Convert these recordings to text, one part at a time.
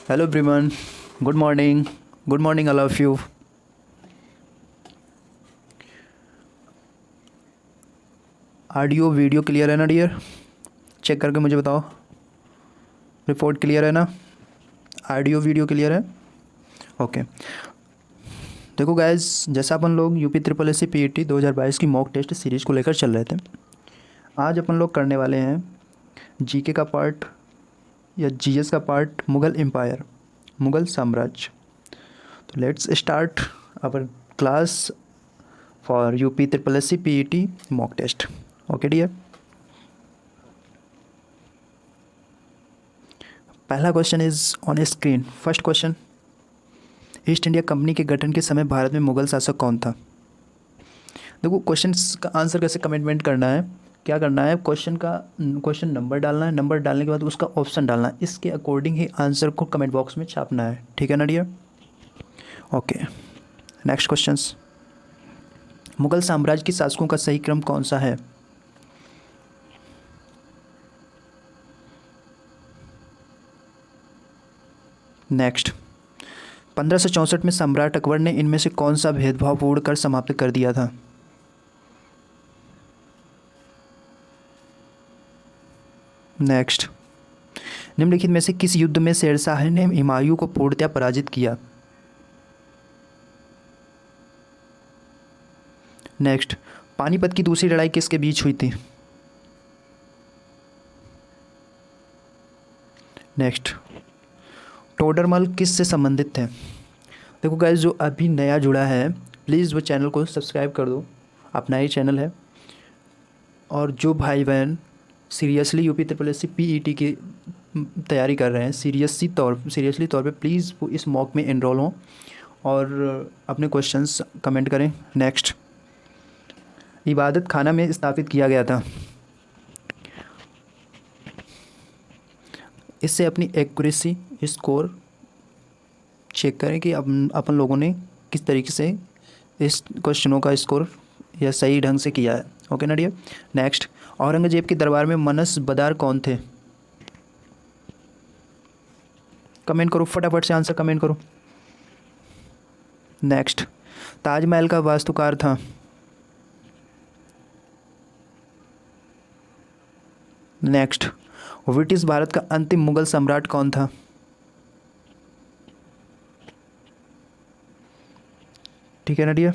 Hello everyone. Good morning. Good morning all of you. Audio video clear है ना dear? Check करके मुझे बताओ। रिपोर्ट क्लियर है ना? ऑडियो वीडियो क्लियर है? ओके। देखो गाइस, जैसा अपन लोग UP triple S C P 2022 की मॉक टेस्ट सीरीज़ को लेकर चल रहे थे, आज अपन लोग करने वाले हैं जीके का पार्ट या जीएस का पार्ट, मुग़ल एम्पायर, मुग़ल साम्राज्य। तो let's start our class for UP triple S C P mock test. Okay dear, पहला question is on screen. First question, East India Company के गठन के समय भारत में मुगल शासक कौन था? देखो, क्वेश्चन का आंसर कैसे कमिटमेंट करना है, क्या करना है, क्वेश्चन नंबर डालना है, नंबर डालने के बाद उसका ऑप्शन डालना है, इसके अकॉर्डिंग ही आंसर को कमेंट बॉक्स में छापना है। ठीक है ना dear? Okay, next question, Mughal साम्राज्य के शासकों का सही क्रम कौन सा है? नेक्स्ट, 1564 में सम्राट अकबर ने इनमें से कौन सा भेदभावपूर्ण कर समाप्त कर दिया था? नेक्स्ट, निम्नलिखित में से किस युद्ध में शेरशाह ने हुमायूं को पूर्णतः पराजित किया? नेक्स्ट, पानीपत की दूसरी लड़ाई किसके बीच हुई थी? नेक्स्ट, टोडरमल किस से संबंधित थे? देखो गाइस, जो अभी नया जुड़ा है प्लीज़ वो चैनल को सब्सक्राइब कर दो, अपना ही चैनल है। और जो भाई बहन seriously UP triple S C P की तैयारी कर रहे हैं, सीरियसली तौर पे प्लीज़ वो इस मॉक में एनरोल हों और अपने क्वेश्चंस कमेंट करें। नेक्स्ट, इबादत खाना में स्थापित किया गया था, इससे अपनी एक्यूरेसी स्कोर चेक करें कि अपन लोगों ने किस तरीके से इस क्वेश्चनों का स्कोर या सही ढंग से किया है। ओके ना डियर? नेक्स्ट, औरंगजेब के दरबार में मनस बदार कौन थे? कमेंट करो, फटाफट से आंसर कमेंट करो। नेक्स्ट, ताजमहल का वास्तुकार था? नेक्स्ट, ब्रिटिश भारत का अंतिम मुगल सम्राट कौन था? ठीक है ना डियर?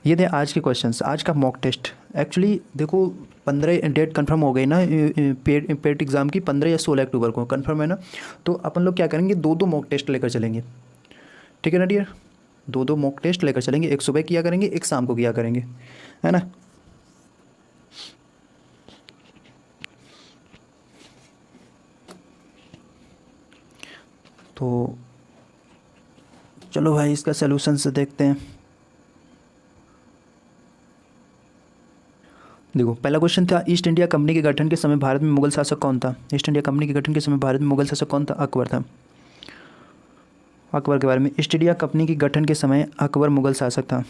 ये थे आज के क्वेश्चंस, आज का मॉक टेस्ट। एक्चुअली देखो, 15 डेट कंफर्म हो गई ना पेट एग्ज़ाम की, 15 या 16 अक्टूबर को कंफर्म है ना। तो अपन लोग क्या करेंगे, दो दो मॉक टेस्ट लेकर चलेंगे। ठीक है ना डियर? दो दो मॉक टेस्ट लेकर चलेंगे, एक सुबह किया करेंगे, एक शाम को किया करेंगे, है ना। तो चलो भाई, इसका सलूशन से देखते हैं। देखो, पहला क्वेश्चन था, ईस्ट इंडिया कंपनी के गठन के समय भारत में मुगल शासक कौन था? ईस्ट इंडिया कंपनी के गठन के समय भारत में मुगल शासक कौन था? अकबर था। अकबर के बारे में, ईस्ट इंडिया कंपनी के गठन के समय अकबर मुगल शासक था।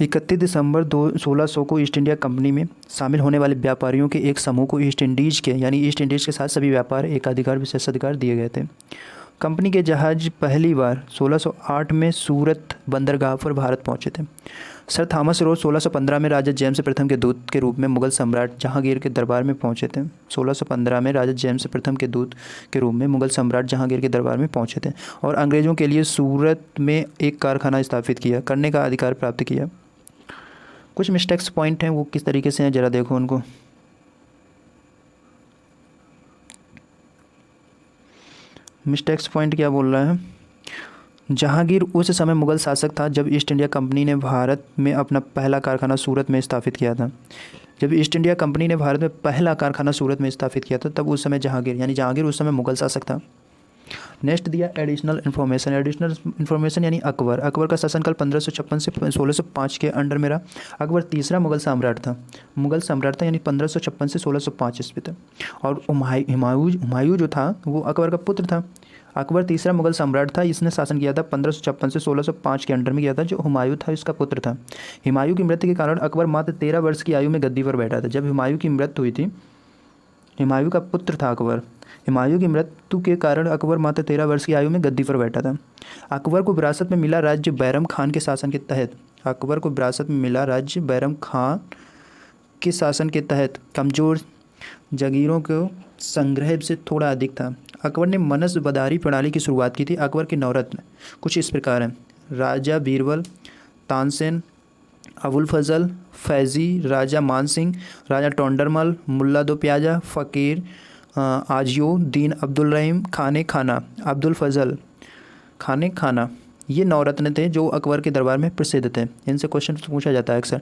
31 दिसंबर 1600 को ईस्ट इंडिया कंपनी में शामिल होने वाले व्यापारियों के एक समूह को ईस्ट इंडीज़ के साथ सभी व्यापार एकाधिकार विशेषाधिकार दिए गए थे। कंपनी के जहाज पहली बार 1608 में सूरत बंदरगाह पर भारत पहुंचे थे। सर थॉमस रोज 1615 में राजा जेम्स प्रथम के दूत के रूप में मुगल सम्राट जहांगीर के दरबार में पहुंचे थे। 1615 में राजा जेम्स प्रथम के दूत के रूप में मुगल सम्राट जहांगीर के दरबार में पहुंचे थे और अंग्रेज़ों के लिए सूरत में एक कारखाना स्थापित करने का अधिकार प्राप्त किया। कुछ मिस्टेक्स पॉइंट हैं, वो किस तरीके से हैं ज़रा देखो उनको। मिस्टेक्स पॉइंट क्या बोल रहा है? जहांगीर उस समय मुगल शासक था जब ईस्ट इंडिया कंपनी ने भारत में अपना पहला कारखाना सूरत में स्थापित किया था। जब ईस्ट इंडिया कंपनी ने भारत में पहला कारखाना सूरत में स्थापित किया था तब उस समय जहांगीर उस समय मुगल शासक था। नेक्स्ट दिया एडिशनल इन्फॉर्मेशन यानी अकबर का शासनकाल 1556 से 1605 के अंडर में रहा। अकबर तीसरा मुगल सम्राट था यानी 1556 से 1605 ईस्वी तक। और हुमायूं जो था वो अकबर का पुत्र था। अकबर तीसरा मुगल सम्राट था। इसने शासन किया था 1556 से 1605 के अंडर में किया था। जो हुमायूं था इसका पुत्र था। हुमायूं की मृत्यु के कारण अकबर मात्र 13 वर्ष की आयु में गद्दी पर बैठा था। जब हुमायूं की मृत्यु हुई थी, हुमायूं का पुत्र था अकबर, हुमायूं की मृत्यु के कारण अकबर मात्र 13 वर्ष की आयु में गद्दी पर बैठा था। अकबर को विरासत में मिला राज्य बैरम खान के शासन के तहत, अकबर को विरासत में मिला राज्य बैरम खान के शासन के तहत कमज़ोर जागीरों को संग्रह से थोड़ा अधिक था। अकबर ने मनसबदारी प्रणाली की शुरुआत की थी। अकबर के नवरत्न कुछ इस प्रकार हैं: राजा बीरबल, तानसेन, अबुल फजल, फैज़ी, राजा मानसिंह, राजा टोंडरमल, मुल्ला दो प्याजा, फ़कीर आजियो, दीन अब्दुल रहीम, खाने खाना, अब्दुल फजल, खाने खाना। ये नवरत्न थे जो अकबर के दरबार में प्रसिद्ध थे। इनसे क्वेश्चन पूछा जाता है अक्सर।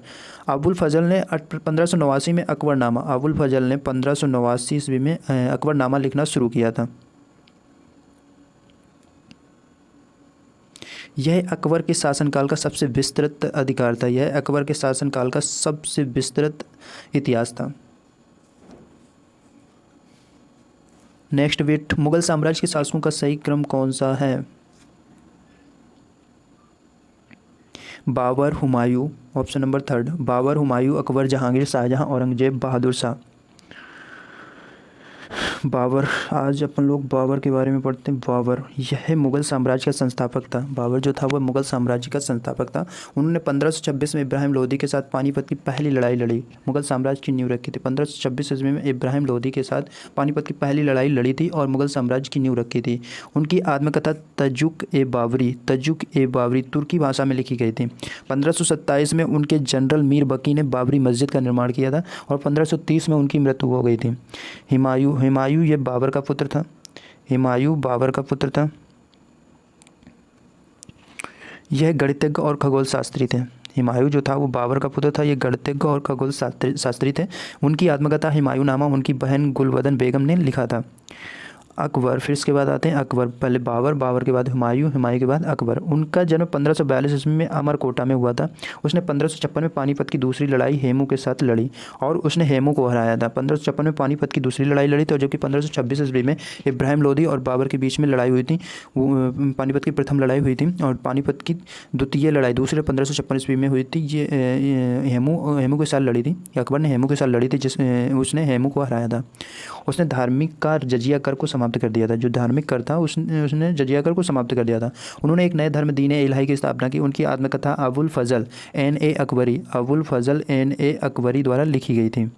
अबुल फजल ने 1589 में अकबरनामा, अबुल फजल ने 1589 ईस्वी में अकबरनामा लिखना शुरू किया था। यह अकबर के शासनकाल का सबसे विस्तृत अधिकार था। यह अकबर के शासनकाल का सबसे विस्तृत इतिहास था। नेक्स्ट बिट, मुगल साम्राज्य के शासकों का सही क्रम कौन सा है? Babar, Humayun, option number 3, Babar, Humayun, Akbar, Jahangir, Shahjahan, Aurangzeb, Bahadur Shah. बाबर, आज अपन लोग बाबर के बारे में पढ़ते हैं। बाबर यह मुग़ल साम्राज्य का संस्थापक था। बाबर जो था वह मुग़ल साम्राज्य का संस्थापक था। उन्होंने 1526 में इब्राहिम लोदी के साथ पानीपत की पहली लड़ाई लड़ी, मुग़ल साम्राज्य की नींव रखी थी। 1526 ईस्वी में इब्राहिम लोदी के साथ पानीपत की पहली लड़ाई लड़ी थी और मुग़ल साम्राज्य की नींव रखी थी। उनकी आत्मकथा तजुक-ए-बाबरी तुर्की भाषा में लिखी गई थी। 1527 में उनके जनरल मीर बकी ने बाबरी मस्जिद का निर्माण किया था और 1530 में उनकी मृत्यु हो गई थी। हुमायूं ये बाबर का पुत्र था। हुमायूं बाबर का पुत्र था। यह गणितज्ञ और खगोल शास्त्री थे। हुमायूं जो था वो बाबर का पुत्र था। ये गणितज्ञ और खगोल शास्त्री थे। उनकी आत्मकथा हुमायूंनामा उनकी बहन गुलबदन बेगम ने लिखा था। अकबर, फिर इसके बाद आते हैं अकबर। पहले बाबर के बाद हुमायूं के बाद अकबर। उनका जन्म 1542 ईस्वी में अमरकोटा में हुआ था। उसने 1556 में पानीपत की दूसरी लड़ाई हेमू के साथ लड़ी और उसने हेमू को हराया था। 1556 में पानीपत की दूसरी लड़ाई लड़ी थी, और जबकि 1526 ईस्वी में इब्राहिम लोदी और बाबर के बीच में लड़ाई हुई थी। वो पानीपत की प्रथम लड़ाई हुई थी और पानीपत की द्वितीय लड़ाई दूसरे 1556 ईस्वी में हुई थी। ये हेमू के साथ लड़ी थी। अकबर ने हेमू के साथ लड़ी थी, उसने हेमू को हराया था। उसने धार्मिक का जजिया कर को समाप्त कर दिया था। जो धार्मिक कर था उसने जजिया कर को समाप्त कर दिया था। उन्होंने एक नए धर्म दीन इलाही की स्थापना की। उनकी आत्मकथा अबुल फजल एन ए अकबरी द्वारा लिखी गई थी।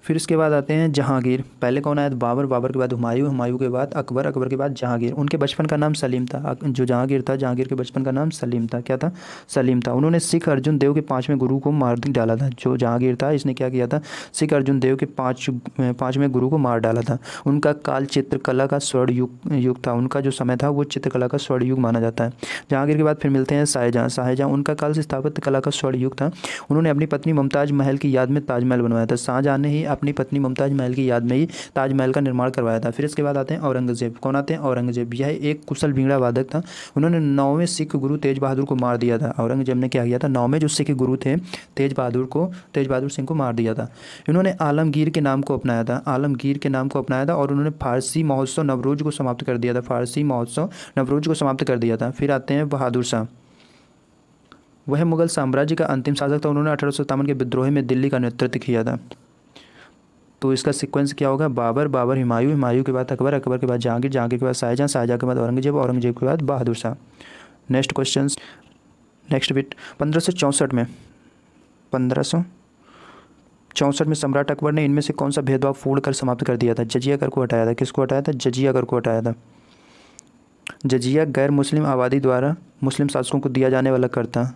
फिर इसके बाद आते हैं जहांगीर। पहले कौन आया? बाबर के बाद हुमायूं के बाद अकबर के बाद जहांगीर। उनके बचपन का नाम सलीम था। जो जहांगीर था, जहांगीर के बचपन का नाम सलीम था। क्या था? सलीम था। उन्होंने सिख अर्जुन देव के 5वें गुरु को मार डाला था। जो जहांगीर था इसने क्या किया था? सिख अर्जुन देव के 5वें गुरु को मार डाला था। उनका काल चित्रकला का स्वर्ण युग था। उनका जो समय था वो चित्रकला का स्वर्ण युग माना जाता है। जहांगीर के बाद फिर मिलते हैं शाहजहां। उनका काल स्थापत्य कला का स्वर्ण युग था। उन्होंने अपनी पत्नी मुमताज़ महल की याद में ताजमहल बनवाया था। शाहजहां ने ही अपनी पत्नी मुमताज़ महल की याद में ही ताजमहल का निर्माण करवाया था। फिर इसके बाद आते हैं औरंगजेब। कौन आते हैं? औरंगजेब। यह एक कुशल बीड़ा वादक था। उन्होंने 9वें सिख गुरु तेज बहादुर को मार दिया था। औरंगजेब ने क्या किया था? 9वें जो सिख गुरु थे तेज बहादुर सिंह को मार दिया था। इन्होंने आलमगीर के नाम को अपनाया था और उन्होंने फारसी महोत्सव नवरोज को समाप्त कर दिया था। फिर आते हैं बहादुर शाह। वह मुगल साम्राज्य का अंतिम शासक था। उन्होंने 1857 के विद्रोह में दिल्ली का नेतृत्व किया था। तो इसका सीक्वेंस क्या होगा? बाबर, हुमायूं के बाद अकबर के बाद जहांगीर के बाद शाहजहां के बाद औरंगजेब के बाद Bahadur Shah. Next question, next bit. 1564 में सम्राट अकबर ने इनमें से कौन सा भेदभाव पूर्ण कर समाप्त कर दिया था? जजिया कर को हटाया था। किसको हटाया था? जजिया कर को हटाया था। जजिया गैर मुस्लिम आबादी द्वारा मुस्लिम शासकों को दिया जाने वाला कर था।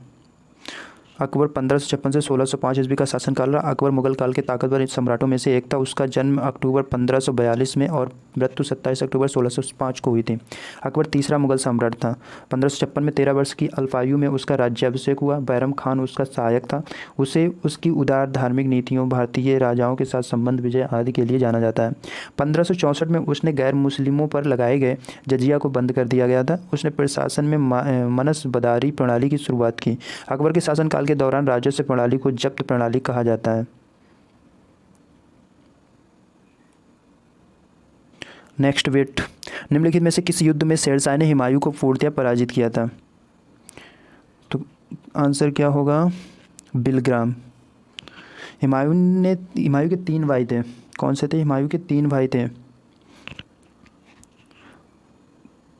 अकबर 1556 से 1605 ईस्वी का शासनकाल रहा। अकबर मुगल काल के ताकतवर सम्राटों में से एक था। उसका जन्म अक्टूबर 1542 में और मृत्यु 27 अक्टूबर 1605 को हुई थी। अकबर तीसरा मुगल सम्राट था। 1556 में 13 वर्ष की अल्पायु में उसका राज्याभिषेक हुआ। बैरम खान उसका सहायक था। उसे उसकी उदार धार्मिक नीतियों, भारतीय राजाओं के साथ संबंध, विजय आदि के लिए जाना जाता है। 1564 में उसने गैर मुस्लिमों पर लगाए गए जजिया को बंद कर दिया गया था। उसने प्रशासन में मनसबदारी प्रणाली की शुरुआत की। अकबर के शासनकाल के दौरान राजस्व प्रणाली को जब्त प्रणाली कहा जाता है। नेक्स्ट बिट, निम्नलिखित में से किस युद्ध में शेरशाह ने हुमायूं को पूर्णतः पराजित किया था? तो आंसर क्या होगा? बिलग्राम। हुमायूं के 3 भाई थे। कौन से थे? हुमायूं के 3 भाई थे,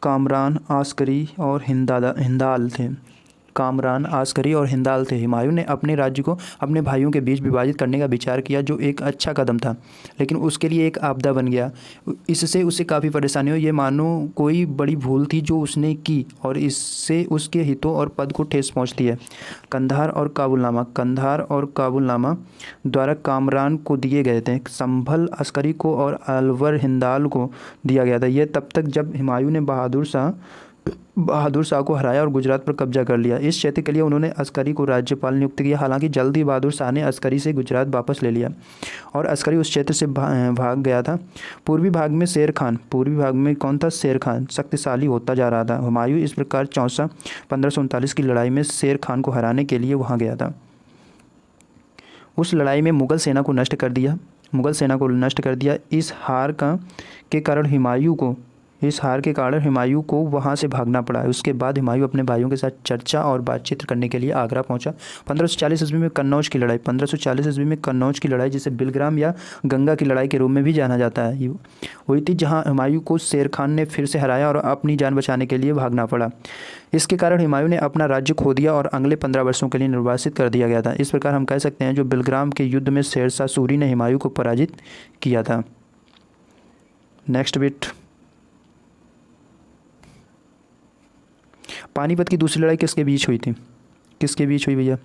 कामरान, आस्करी और हिंदाल थे। कामरान, आस्करी और हिंदाल थे। हुमायूं ने अपने राज्य को अपने भाइयों के बीच विभाजित करने का विचार किया, जो एक अच्छा कदम था, लेकिन उसके लिए एक आपदा बन गया। इससे उसे काफ़ी परेशानी हुई। ये मानो कोई बड़ी भूल थी जो उसने की और इससे उसके हितों और पद को ठेस पहुंचती है। कंधार और काबुलनामा द्वारा कामरान को दिए गए थे। संभल अस्करी को और अलवर हिंदाल को दिया गया था। यह तब तक जब हुमायूं ने बहादुर शाह को हराया और गुजरात पर कब्जा कर लिया। इस क्षेत्र के लिए उन्होंने अस्करी को राज्यपाल नियुक्त किया। हालांकि जल्द ही बहादुर शाह ने अस्करी से गुजरात वापस ले लिया और अस्करी उस क्षेत्र से भाग गया था। पूर्वी भाग में कौन था? शेर खान शक्तिशाली होता जा रहा था। हुमायूं इस प्रकार 1539 की लड़ाई में शेर खान को हराने के लिए वहाँ गया था। उस लड़ाई में मुगल सेना को नष्ट कर दिया। इस हार के कारण हुमायूं को वहां से भागना पड़ा। उसके बाद हुमायूं अपने भाइयों के साथ चर्चा और बातचीत करने के लिए आगरा पहुंचा। 1540 ईस्वी में कन्नौज की लड़ाई जिसे बिलग्राम या गंगा की लड़ाई के रूप में भी जाना जाता है, हुई थी, जहां हुमायूं को शेर खान ने फिर से हराया और अपनी जान बचाने के लिए भागना पड़ा। इसके कारण हुमायूं ने अपना राज्य खो दिया और अगले 15 वर्षों के लिए निर्वासित कर दिया गया था। इस प्रकार हम कह सकते हैं जो बिलग्राम के युद्ध में शेरशाह सूरी ने हुमायूं को पराजित किया था। नेक्स्ट बिट, पानीपत की दूसरी लड़ाई किसके बीच हुई थी? किसके बीच हुई भैया?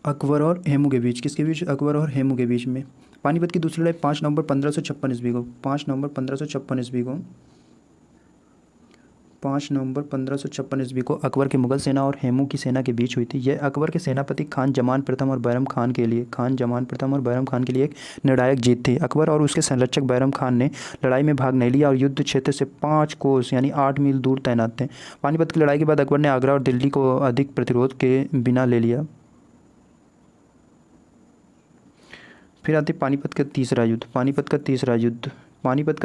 अकबर और हेमू के बीच। किसके बीच? अकबर और हेमू के बीच में। पानीपत की दूसरी लड़ाई 5 नवंबर 1556 ईस्वी को 5 नवंबर 1556 ईस्वी को अकबर की मुगल सेना और हेमू की सेना के बीच हुई थी। यह अकबर के सेनापति खान जमान प्रथम और बैरम खान के लिए एक निर्णायक जीत थी। अकबर और उसके संरक्षक बैरम खान ने लड़ाई में भाग नहीं लिया और युद्ध क्षेत्र से 5 कोस यानी 8 मील दूर तैनात थे। पानीपत की लड़ाई के बाद अकबर ने आगरा और दिल्ली को अधिक प्रतिरोध के बिना ले लिया। फिर आती पानीपत का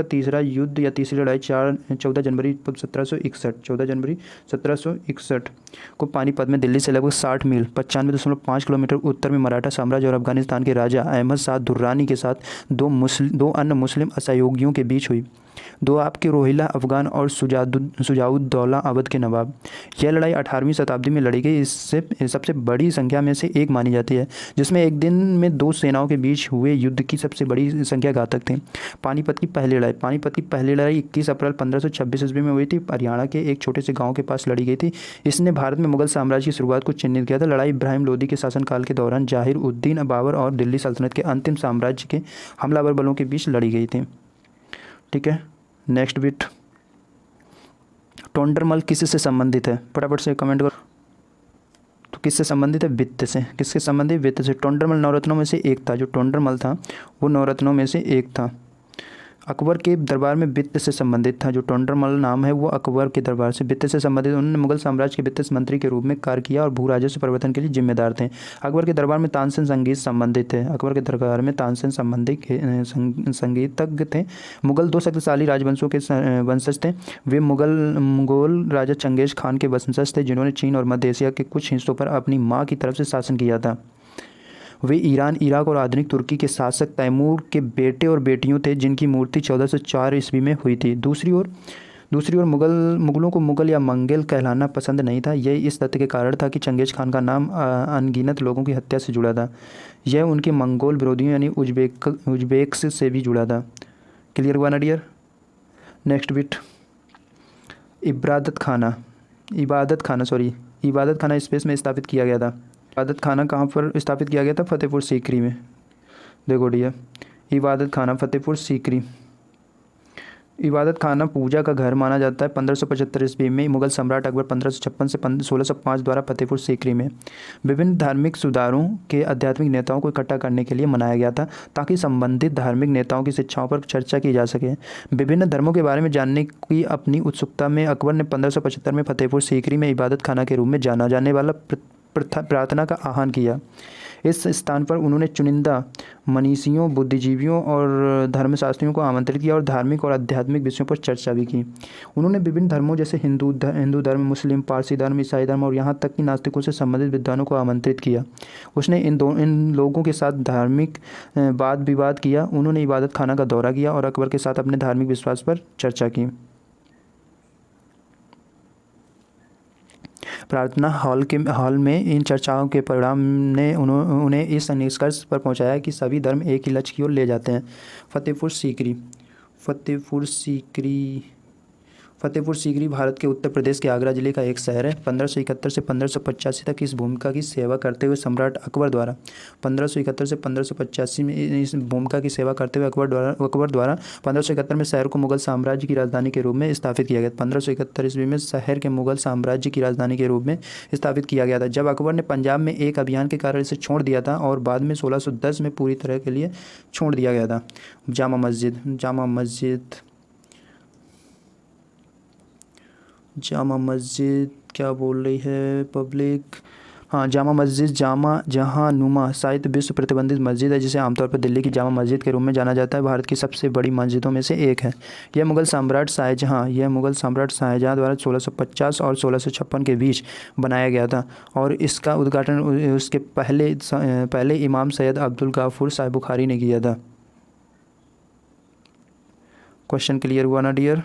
तीसरा युद्ध या तीसरी लड़ाई 14 जनवरी 1761 को पानीपत में दिल्ली से लगभग 60 मील 95.5 किलोमीटर उत्तर में मराठा साम्राज्य और अफगानिस्तान के राजा अहमद शाह दुर्रानी के साथ दो अन्य मुस्लिम असहयोगियों के बीच हुई। दो आपके रोहिला अफगान और सुजाउद्दौला अवध के नवाब। यह लड़ाई 18वीं शताब्दी में लड़ी गई। इससे सबसे बड़ी संख्या में से एक मानी जाती है, जिसमें एक दिन में 2 सेनाओं के बीच हुए युद्ध की सबसे बड़ी संख्या घातक थी। पानीपत की पहली लड़ाई 21 अप्रैल 1526 ईस्वी में हुई थी। हरियाणा के एक छोटे से गाँव के पास लड़ी गई थी। इसने भारत में मुगल साम्राज्य की शुरुआत को चिन्हित किया था। लड़ाई इब्राहिम लोदी के शासनकाल के दौरान जाहिर उद्दीन बाबर और दिल्ली सल्तनत के अंतिम साम्राज्य के हमलावर बलों के बीच लड़ी गई थी। ठीक है, नेक्स्ट बिट, टोंडरमल किससे संबंधित है? फटाफट से कमेंट करो। तो किससे संबंधित है? वित्त से। किसके संबंधित? वित्त से। टोंडरमल नवरत्नों में से एक था। जो टोंडरमल था वो नवरत्नों में से एक था। अकबर के दरबार में वित्त से संबंधित था। जो टोंडरमल नाम है वो अकबर के दरबार से वित्त से संबंधित। उन्होंने मुगल साम्राज्य के वित्त मंत्री के रूप में कार्य किया और भू राजस्व परिवर्तन के लिए जिम्मेदार थे। अकबर के दरबार में तानसेन संगीतज्ञ थे। मुगल 2 शक्तिशाली राजवंशों के वंशज थे। वे मुगल राजा चंगेज खान के वंशज थे, जिन्होंने चीन और मध्य एशिया के कुछ हिस्सों पर अपनी माँ की तरफ से शासन किया था। वे ईरान, इराक और आधुनिक तुर्की के शासक तैमूर के बेटे और बेटियों थे, जिनकी मूर्ति 1404 ईस्वी में हुई थी। दूसरी ओर मुगलों को मुगल या मंगल कहलाना पसंद नहीं था। यह इस तथ्य के कारण था कि चंगेज खान का नाम अनगिनत लोगों की हत्या से जुड़ा था। यह उनके मंगोल विरोधियों यानी उज्बेक्स से भी जुड़ा था। क्लियर हुआ ना डियर? नेक्स्ट बिट, इबादत खाना स्पेस में स्थापित किया गया था। इबादत खाना कहाँ पर स्थापित किया गया था? फतेहपुर सीकरी में। देखो डियर, इबादत खाना फतेहपुर सीकरी। इबादत खाना पूजा का घर माना जाता है। 1575 ईस्वी में मुगल सम्राट अकबर 1556 से 1605 द्वारा फतेहपुर सीकरी में विभिन्न धार्मिक सुधारों के आध्यात्मिक नेताओं को इकट्ठा करने के लिए मनाया गया था, ताकि संबंधित धार्मिक नेताओं की शिक्षाओं पर चर्चा की जा सके। विभिन्न धर्मों के बारे में जानने की अपनी उत्सुकता में अकबर ने 1575 में फतेहपुर सीकरी में इबादत खाना के रूप में जाना जाने वाला प्रार्थना का आह्वान किया। इस स्थान पर उन्होंने चुनिंदा मनीषियों, बुद्धिजीवियों और धर्मशास्त्रियों को आमंत्रित किया और धार्मिक और आध्यात्मिक विषयों पर चर्चा भी की। उन्होंने विभिन्न धर्मों जैसे हिंदू धर्म, मुस्लिम, पारसी धर्म, ईसाई धर्म और यहाँ तक कि नास्तिकों से संबंधित विद्वानों को आमंत्रित किया। उसने इन लोगों के साथ धार्मिक वाद विवाद किया। उन्होंने इबादत खाना का दौरा किया और अकबर के साथ अपने धार्मिक विश्वास पर चर्चा की। प्रार्थना हॉल में इन चर्चाओं के परिणाम ने उन्हें इस निष्कर्ष पर पहुंचाया कि सभी धर्म एक ही लक्ष्य की ओर ले जाते हैं। फतेहपुर सीकरी। फतेहपुर सीकरी भारत के उत्तर प्रदेश के आगरा जिले का एक शहर है। 1571 से 1585 तक इस भूमिका की सेवा करते हुए सम्राट अकबर द्वारा 1571 से 1585 में इस भूमिका की सेवा करते हुए अकबर द्वारा 1571 में शहर को मुगल साम्राज्य की राजधानी के रूप में स्थापित किया गया। 1571 ईस्वी में शहर के मुगल साम्राज्य की राजधानी के रूप में स्थापित किया गया था, जब अकबर ने पंजाब में एक अभियान के कारण इसे छोड़ दिया था और बाद में 1610 में पूरी तरह के लिए छोड़ दिया गया था। जामा मस्जिद क्या बोल रही है पब्लिक? हाँ, जामा मस्जिद जहाँ नुमा शायद विश्व प्रतिबंधित मस्जिद है, जिसे आमतौर पर दिल्ली की जामा मस्जिद के रूप में जाना जाता है। भारत की सबसे बड़ी मस्जिदों में से एक है। यह मुगल सम्राट शाहजहाँ द्वारा 1650 और 1656 के बीच बनाया गया था और इसका उद्घाटन उसके पहले इमाम सैयद अब्दुल गफूर साहिब बुखारी ने किया था। क्वेश्चन क्लियर हुआ ना डियर?